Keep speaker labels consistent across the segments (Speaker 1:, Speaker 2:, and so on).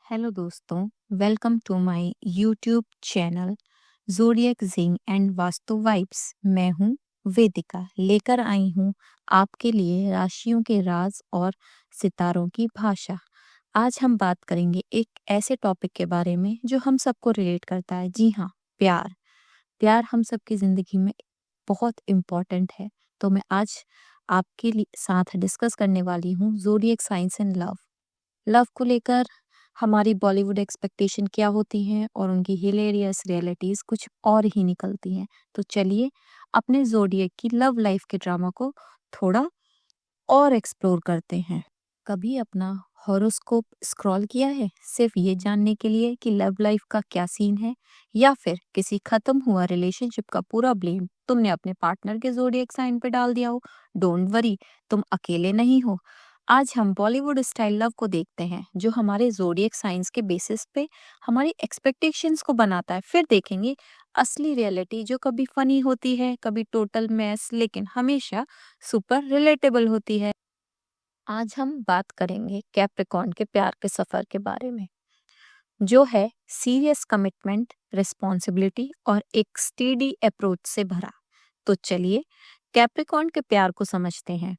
Speaker 1: Hello दोस्तों, welcome to my YouTube channel Zodiac Zing and Vastu vibes. मैं हूँ वेदिका, लेकर आई हूँ आपके लिए राशियों के राज और सितारों की भाषा। आज हम बात करेंगे एक ऐसे टॉपिक के बारे में जो हम सबको रिलेट करता है। जी हाँ, प्यार। प्यार हम सबकी ज़िंदगी में बहुत इम्पोर्टेंट है। तो मैं आज आपके साथ डिस्कस करने वाली हूँ zodiac science and love. Love को लेकर हमारी बॉलीवुड एक्सपेक्टेशन क्या होती हैं और उनकी हिलेरियस रियलिटीज कुछ और ही निकलती हैं। तो चलिए अपने ज़ोडिएक की लव लाइफ के ड्रामा को थोड़ा और एक्सप्लोर करते हैं। कभी अपना हॉरोस्कोप स्क्रॉल किया है सिर्फ ये जानने के लिए कि लव लाइफ का क्या सीन है, या फिर किसी खत्म हुआ रिलेशनशिप का पूरा ब्लेम तुमने अपने पार्टनर के ज़ोडिएक साइन पे डाल दिया हो? डोंट वरी, तुम अकेले नहीं हो। आज हम बॉलीवुड स्टाइल लव को देखते हैं जो हमारे ज़ोडिएक साइंस के बेसिस पे हमारी एक्सपेक्टेशंस को बनाता है। फिर देखेंगे असली रियलिटी जो कभी फनी होती है, कभी टोटल मैस, लेकिन हमेशा सुपर रिलेटेबल होती है। आज हम बात करेंगे कैप्रिकॉर्न के प्यार के सफर के बारे में, जो है सीरियस कमिटमेंट, रिस्पॉन्सिबिलिटी और एक स्टेडी अप्रोच से भरा। तो चलिए कैप्रिकॉर्न के प्यार को समझते हैं।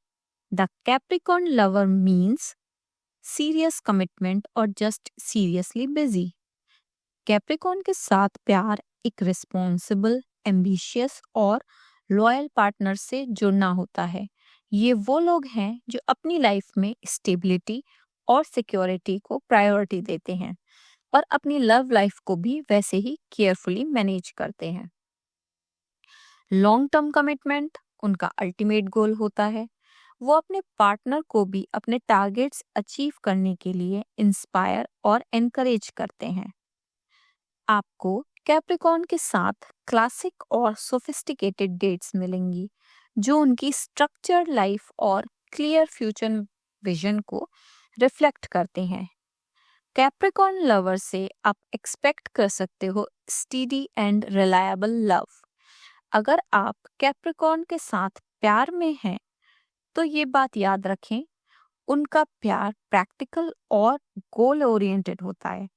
Speaker 1: The Capricorn lover means serious commitment और जस्ट सीरियसली बिजी। कैप्रिकॉर्न के साथ प्यार एक रिस्पॉन्सिबल, एम्बिशियस और लॉयल पार्टनर से जुड़ना होता है। ये वो लोग हैं जो अपनी लाइफ में स्टेबिलिटी और सिक्योरिटी को प्रायोरिटी देते हैं और अपनी लव लाइफ को भी वैसे ही केयरफुली मैनेज करते हैं। लॉन्ग टर्म कमिटमेंट उनका अल्टीमेट गोल होता है। वो अपने पार्टनर को भी अपने टारगेट्स अचीव करने के लिए इंस्पायर और एनकरेज करते हैं। आपको कैप्रिकॉर्न के साथ क्लासिक और सोफिस्टिकेटेड डेट्स मिलेंगी जो उनकी स्ट्रक्चर्ड लाइफ और क्लियर फ्यूचर विजन को रिफ्लेक्ट करते हैं। कैप्रिकॉर्न लवर से आप एक्सपेक्ट कर सकते हो स्टीडी एंड रिलायबल लव। अगर आप कैप्रिकॉर्न के साथ प्यार में हैं तो ये बात याद रखें, उनका प्यार प्रैक्टिकल और गोल ओरिएंटेड होता है।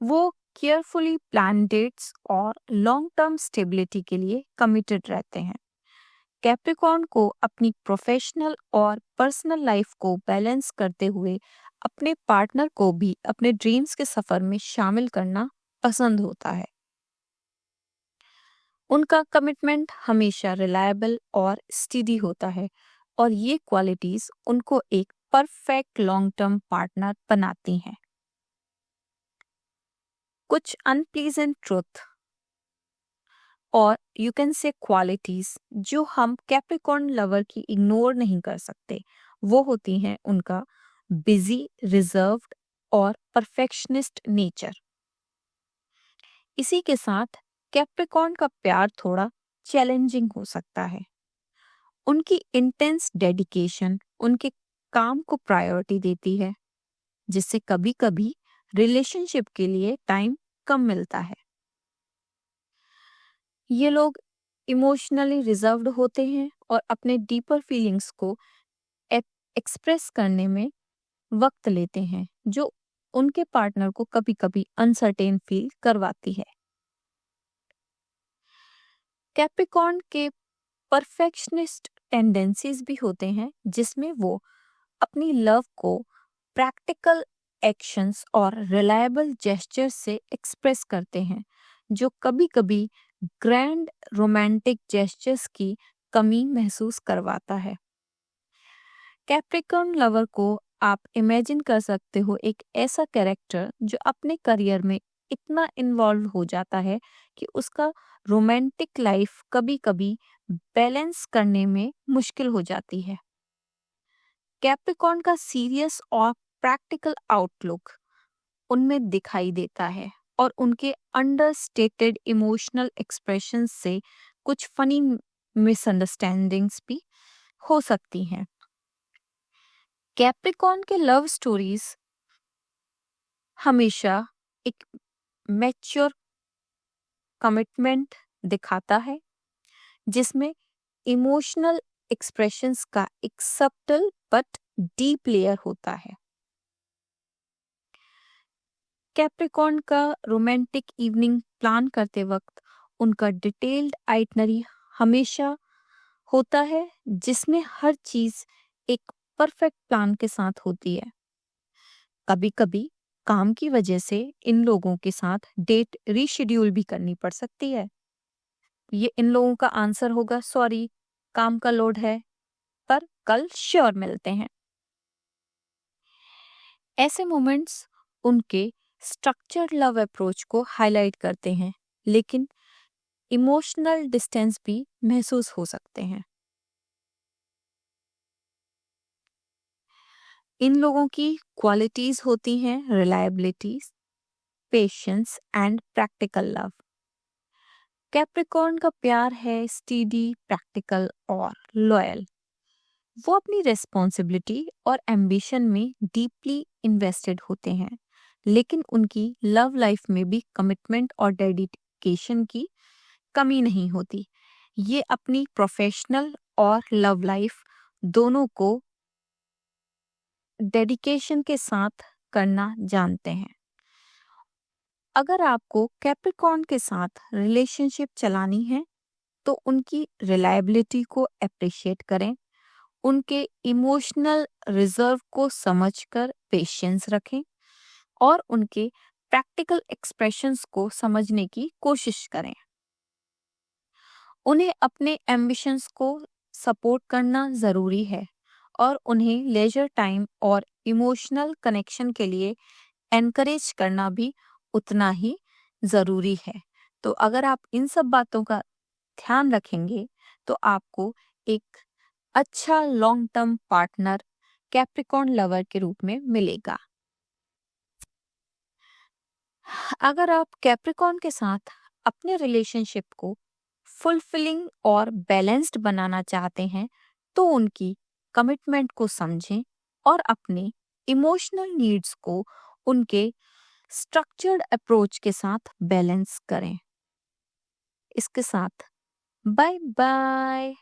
Speaker 1: वो केयरफुली प्लान डेट्स और लॉन्ग टर्म स्टेबिलिटी के लिए कमिटेड रहते हैं। कैप्रिकॉर्न को अपनी प्रोफेशनल और पर्सनल लाइफ को बैलेंस करते हुए अपने पार्टनर को भी अपने ड्रीम्स के सफर में शामिल करना पसंद होता है। उनका कमिटमेंट हमेशा रिलायबल और स्टीडी होता है और ये क्वालिटीज उनको एक परफेक्ट लॉन्ग टर्म पार्टनर बनाती हैं। कुछ अनप्लीजेंट ट्रुथ और यू कैन से क्वालिटीज जो हम कैप्रिकॉर्न लवर की इग्नोर नहीं कर सकते, वो होती हैं उनका बिजी, रिजर्व्ड और परफेक्शनिस्ट नेचर। इसी के साथ कैप्रिकॉर्न का प्यार थोड़ा चैलेंजिंग हो सकता है। उनकी इंटेंस डेडिकेशन उनके काम को प्रायोरिटी देती है, जिससे कभी कभी रिलेशनशिप के लिए टाइम कम मिलता है। ये लोग इमोशनली रिजर्व्ड होते हैं और अपने डीपर फीलिंग्स को एक्सप्रेस करने में वक्त लेते हैं, जो उनके पार्टनर को कभी कभी अनसर्टेन फील करवाती है। कैप्रिकॉर्न के परफेक्शनिस्ट टेंडेंसीज भी होते हैं, जिसमें वो अपनी लव को प्रैक्टिकल एक्शंस और रिलायबल जेस्चर से एक्सप्रेस करते हैं, जो कभी कभी ग्रैंड रोमांटिक जेस्चर्स की कमी महसूस करवाता है। कैप्रिकॉर्न लवर को आप इमेजिन कर सकते हो एक ऐसा कैरेक्टर जो अपने करियर में इतना इन्वॉल्व हो जाता है कि उसका रोमांटिक लाइफ कभी कभी बैलेंस करने में मुश्किल हो जाती है। कैप्रिकॉर्न का सीरियस और प्रैक्टिकल आउटलुक उनमें दिखाई देता है और उनके अंडरस्टेटेड इमोशनल एक्सप्रेशन से कुछ फनी मिसअंडरस्टैंडिंग्स भी हो सकती हैं। कैप्रिकॉर्न के लव स्टोरीज हमेशा एक मैच्योर कमिटमेंट दिखाता है, जिसमें इमोशनल एक्सप्रेशंस का एक सब्टल बट डीप लेयर होता है। कैप्रिकॉर्न का रोमांटिक इवनिंग प्लान करते वक्त उनका डिटेल्ड आइटनरी हमेशा होता है, जिसमें हर चीज एक परफेक्ट प्लान के साथ होती है। कभी कभी काम की वजह से इन लोगों के साथ डेट रीशेड्यूल भी करनी पड़ सकती है। ये इन लोगों का आंसर होगा, सॉरी काम का लोड है, पर कल श्योर मिलते हैं। ऐसे मोमेंट्स उनके स्ट्रक्चर्ड लव अप्रोच को हाईलाइट करते हैं, लेकिन इमोशनल डिस्टेंस भी महसूस हो सकते हैं। इन लोगों की क्वालिटीज होती हैं reliability, patience and practical love. Capricorn का प्यार है स्टीडी, प्रैक्टिकल और लॉयल। वो अपनी रिस्पॉन्सिबिलिटी और एम्बिशन में डीपली इन्वेस्टेड होते हैं, लेकिन उनकी लव लाइफ में भी कमिटमेंट और डेडिकेशन की कमी नहीं होती। ये अपनी प्रोफेशनल और लव लाइफ दोनों को डेडिकेशन के साथ करना जानते हैं। अगर आपको कैप्रिकॉर्न के साथ रिलेशनशिप चलानी है तो उनकी रिलायबिलिटी को अप्रिशिएट करें, उनके इमोशनल रिजर्व को समझकर पेशेंस रखें और उनके प्रैक्टिकल एक्सप्रेशंस को समझने की कोशिश करें। उन्हें अपने एम्बिशंस को सपोर्ट करना ज़रूरी है और उन्हें लेजर टाइम और इमोशनल कनेक्शन के लिए एनकरेज करना भी उतना ही ज़रूरी है। तो अगर आप इन सब बातों का ध्यान रखेंगे तो आपको एक अच्छा long term partner Capricorn lover के रूप में मिलेगा। अगर आप कैप्रिकॉर्न के साथ अपने रिलेशनशिप को फुलफिलिंग और बैलेंस्ड बनाना चाहते हैं तो उनकी कमिटमेंट को समझें और अपने इमोशनल नीड्स को उनके स्ट्रक्चर्ड अप्रोच के साथ बैलेंस करें। इसके साथ बाय बाय।